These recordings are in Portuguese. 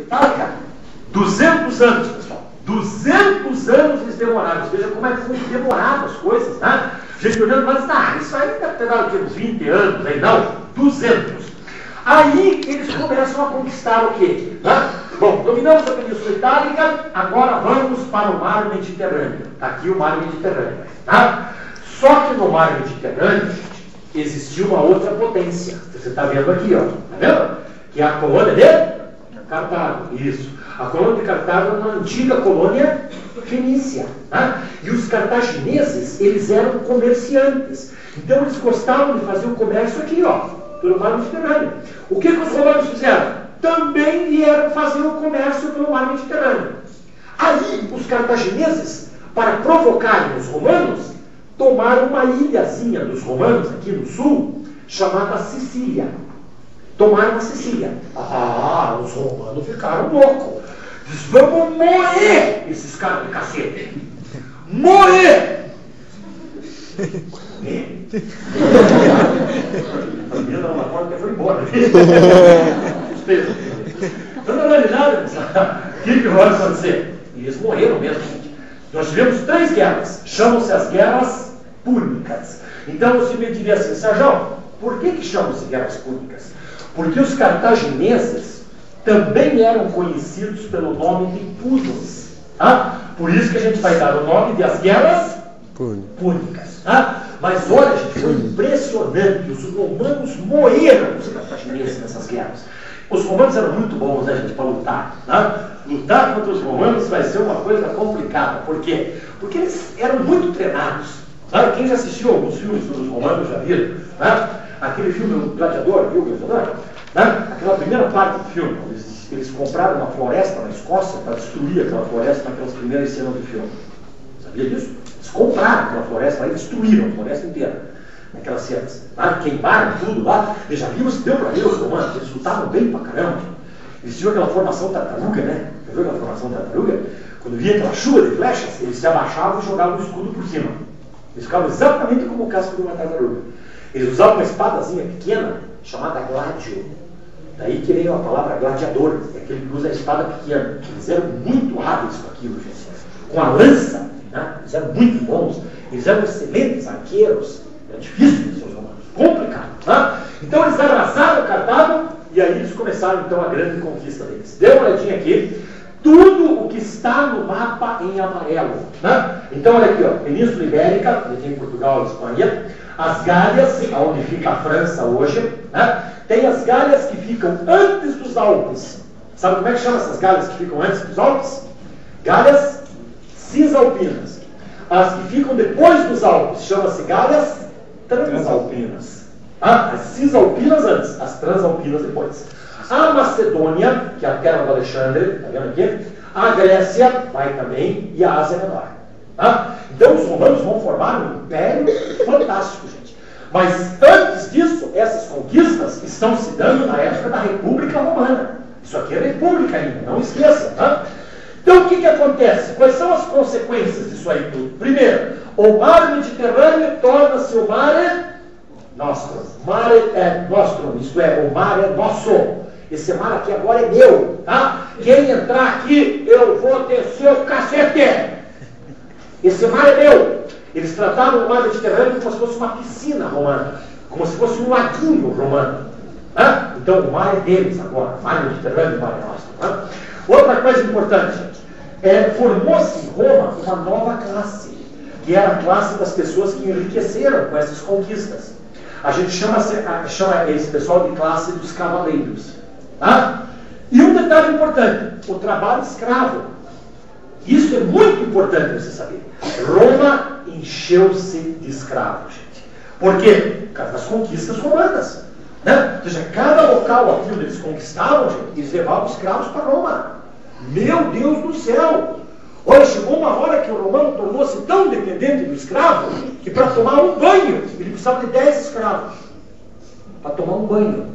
Península Itálica? 200 anos, pessoal. 200 anos eles demoraram. Veja como é que foi demorado as coisas, né? Gente olhando, mas isso aí deve ter dado uns 20 anos, aí não, 200. Aí eles começam a conquistar o quê? Né? Bom, dominamos a Península Itálica, agora vamos para o Mar Mediterrâneo. Está aqui o Mar Mediterrâneo. Tá? Só que no Mar Mediterrâneo existia uma outra potência. Você está vendo aqui, ó. Está vendo? Que é a colônia de Cartago. Isso. A colônia de Cartago é uma antiga colônia fenícia. Tá? E os cartagineses, eles eram comerciantes. Então eles gostavam de fazer o comércio aqui, ó, pelo Mar Mediterrâneo. O que os romanos fizeram? Também vieram fazer o comércio pelo Mar Mediterrâneo. Aí os cartagineses, para provocarem os romanos, tomaram uma ilhazinha dos romanos aqui no sul, chamada Sicília. Tomaram a Sicília. Os romanos ficaram loucos. Diz, vamos moer esses caras de cacete. Moer! A menina na porta foi embora. Então, na realidade, o que vai acontecer? E eles morreram mesmo, gente. Nós tivemos 3 guerras. Chamam-se as guerras púnicas. Então você me diria assim, Sérgio, por que chamam-se guerras púnicas? Porque os cartagineses também eram conhecidos pelo nome de púnicos. Tá? Por isso que a gente vai dar o nome de as guerras púnicas. Tá? Mas olha, gente, foi impressionante. Os romanos moeram os cartagineses nessas guerras. Os romanos eram muito bons, né, gente, para lutar. Tá? Lutar contra os romanos vai ser uma coisa complicada. Por quê? Porque eles eram muito treinados. Tá? Quem já assistiu alguns filmes sobre os romanos já viram? Tá? Aquele filme O Gladiador, viu o Gladiador? Tá? Aquela primeira parte do filme, eles compraram uma floresta na Escócia para destruir aquela floresta naquelas primeiras cenas do filme. Sabia disso? Eles compraram aquela floresta lá e destruíram a floresta inteira. Naquelas cenas. Tá? Queimaram tudo lá. E já vimos que deu para ver os romanos. Eles lutavam bem pra caramba. Eles tinham aquela formação tartaruga, né? Já viu aquela formação tartaruga? Quando vinha aquela chuva de flechas, eles se abaixavam e jogavam o escudo por cima. Eles ficavam exatamente como o casco de uma tartaruga. Eles usavam uma espadazinha pequena, chamada gládio. Daí que veio a palavra gladiador, é aquele que usa a espada pequena. Eles eram muito hábeis com aquilo, gente. Com a lança, né? Eles eram muito bons. Eles eram excelentes arqueiros. Era difícil para os seus romanos, complicado. Né? Então eles arrasaram Cartago e aí eles começaram então a grande conquista deles. Dê uma olhadinha aqui. Tudo o que está no mapa em amarelo. Né? Então, olha aqui, ó, Península Ibérica, onde tem Portugal e Espanha, as Gálias, onde fica a França hoje, né? Tem as Gálias que ficam antes dos Alpes. Sabe como é que chama essas Gálias que ficam antes dos Alpes? Gálias cisalpinas. As que ficam depois dos Alpes chama-se Gálias transalpinas. As cisalpinas antes, as transalpinas depois. A Macedônia, que é a terra do Alexandre, está vendo aqui? A Grécia vai também e a Ásia Menor. Tá? Então os romanos vão formar um império fantástico, gente. Mas antes disso, essas conquistas estão se dando na época da República Romana. Isso aqui é República ainda, não esqueça. Tá? Então o que acontece? Quais são as consequências disso aí tudo? Primeiro, o mar Mediterrâneo torna-se o mare nostrum. Mare é nostrum, isto é, o mar é nosso. Esse mar aqui agora é meu, tá? Quem entrar aqui, eu vou descer o cacete. Esse mar é meu. Eles tratavam o mar Mediterrâneo como se fosse uma piscina romana, como se fosse um laguinho romano. Tá? Então o mar é deles agora. O mar Mediterrâneo, o mar é nosso. Tá? Outra coisa importante, gente, formou-se em Roma uma nova classe, que era a classe das pessoas que enriqueceram com essas conquistas. A gente chama esse pessoal de classe dos cavaleiros. Tá? E um detalhe importante, o trabalho escravo. Isso é muito importante você saber. Roma encheu-se de escravos, gente. Por quê? Por causa das conquistas romanas. Né? Ou seja, cada local aqui onde eles conquistavam, gente, eles levavam escravos para Roma. Meu Deus do céu! Olha, chegou uma hora que o romano tornou-se tão dependente do escravo que para tomar um banho ele precisava de 10 escravos para tomar um banho.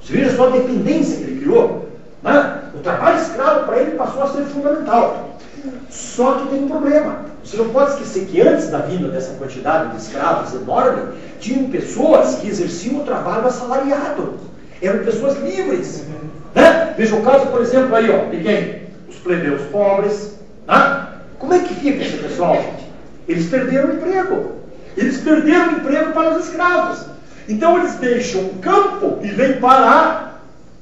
Você veja só a dependência que ele criou. Né? O trabalho escravo para ele passou a ser fundamental. Só que tem um problema. Você não pode esquecer que antes da vinda dessa quantidade de escravos enorme, tinham pessoas que exerciam o trabalho assalariado. Eram pessoas livres. Né? Veja o caso, por exemplo, aí, ó, de quem? Os plebeus pobres. Né? Como é que fica esse pessoal, gente? Eles perderam o emprego. Eles perderam o emprego para os escravos. Então eles deixam o campo e vêm para a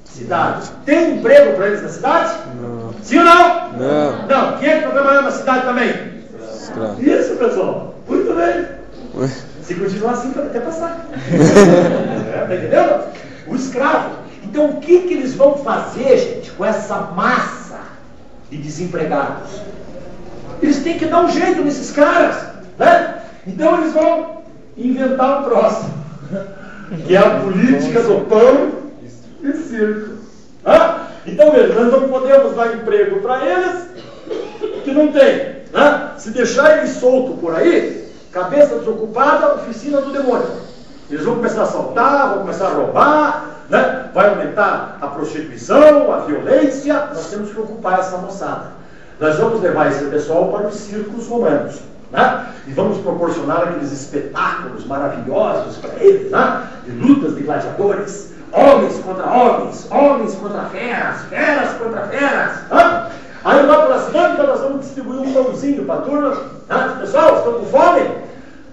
cidade. Tem emprego para eles na cidade? Não. Sim ou não? Não. Não. Quem é que está trabalhando na cidade também? Escravo. Isso, pessoal. Muito bem. Ué. Se continuar assim, pode até passar. Está entendendo? O escravo. Então, o que eles vão fazer, gente, com essa massa de desempregados? Eles têm que dar um jeito nesses caras, né? Então, eles vão inventar um próximo, que é a política do pão e circo. Então, veja, nós não podemos dar emprego para eles que não tem. Se deixar eles soltos por aí, cabeça desocupada, oficina do demônio. Eles vão começar a assaltar, vão começar a roubar, né? Vai aumentar a prostituição, a violência. Nós temos que ocupar essa moçada. Nós vamos levar esse pessoal para os circos romanos, né? E vamos proporcionar aqueles espetáculos maravilhosos para eles, né? De lutas de gladiadores, homens contra feras, feras contra feras. Né? Aí lá pelas lâmpadas nós vamos distribuir um pãozinho para a turma. Né? Pessoal, estão com fome?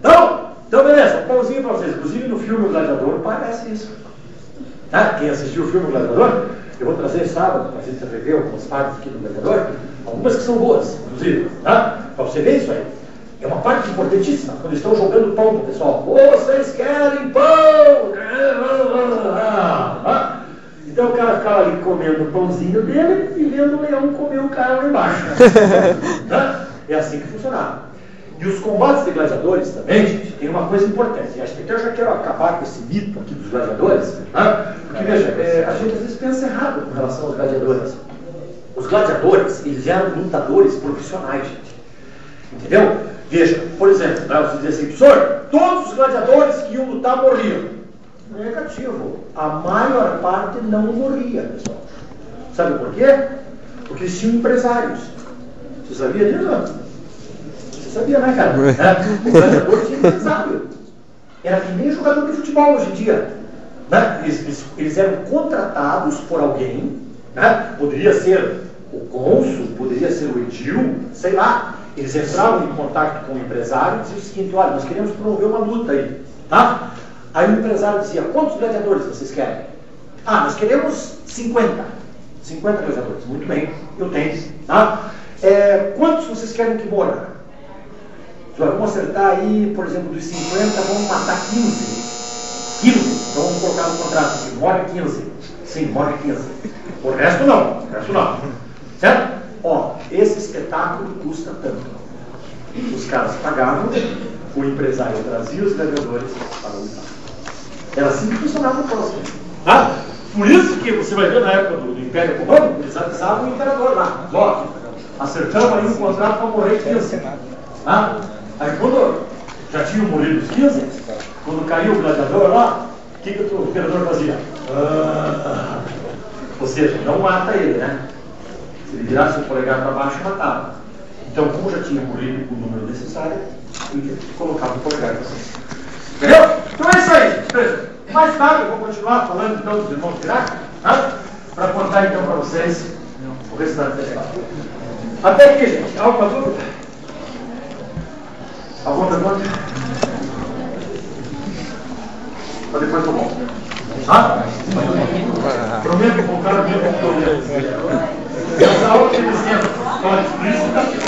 Não? Então beleza, um pãozinho para vocês. Inclusive no filme O Gladiador parece isso. Tá? Quem assistiu o filme O Gladiador, eu vou trazer sábado para a gente rever algumas partes aqui do Gladiador, algumas que são boas, inclusive, tá? Para você ver isso aí. É uma parte importantíssima, quando estão jogando pão pro pessoal. Vocês querem pão? Então o cara ficava ali comendo o pãozinho dele e vendo o leão comer o cara lá embaixo. Tá? É assim que funcionava. E os combates de gladiadores também, gente, tem uma coisa importante. Acho que eu já quero acabar com esse mito aqui dos gladiadores, né? Porque veja, a gente às vezes pensa errado com relação aos gladiadores. Os gladiadores, eles eram lutadores profissionais, gente. Entendeu? Veja, por exemplo, você diz assim, professor, todos os gladiadores que iam lutar morriam. Negativo. A maior parte não morria, pessoal. Sabe por quê? Porque eles tinham empresários. Você sabia disso? Você sabia, né, cara? O gladiador tinha empresário. Era que nem jogador de futebol hoje em dia. Né? Eles eram contratados por alguém, né? Poderia ser o cônsul, poderia ser o edil, sei lá. Eles entravam em contato com o empresário e diziam o seguinte, olha, nós queremos promover uma luta aí, tá? Aí o empresário dizia, quantos gladiadores vocês querem? Nós queremos 50. 50 gladiadores. Muito bem, eu tenho. Tá? Quantos vocês querem que morra? Vamos acertar aí, por exemplo, dos 50, vamos matar 15. 15. Então vamos colocar no contrato aqui, morre 15. Sim, morre 15. O resto não. Certo? Esse espetáculo custa tanto. Os caras pagavam, o empresário trazia os gladiadores para lutar. Era assim que funcionava o próximo. Tá? Por isso que você vai ver na época do Império Romano, eles avisavam o imperador lá. Acertamos aí um contrato para morrer 15. Tá? Aí quando já tinham morrido os 15, quando caiu o gladiador lá, o que o imperador fazia? Ou seja, não mata ele, né? Se ele virasse o polegar para baixo, matava. Então, como já tinha morrido o número necessário, ele colocava o polegar para cima. Entendeu? Então é isso aí. Mais tarde eu vou continuar falando então dos irmãos Iraque, para contar então para vocês o restante da história. Até aqui, gente. Alguma dúvida? Alguma pergunta? Para depois eu volto. Prometo voltar o meu computador. Essa aula tem que ser história explícita.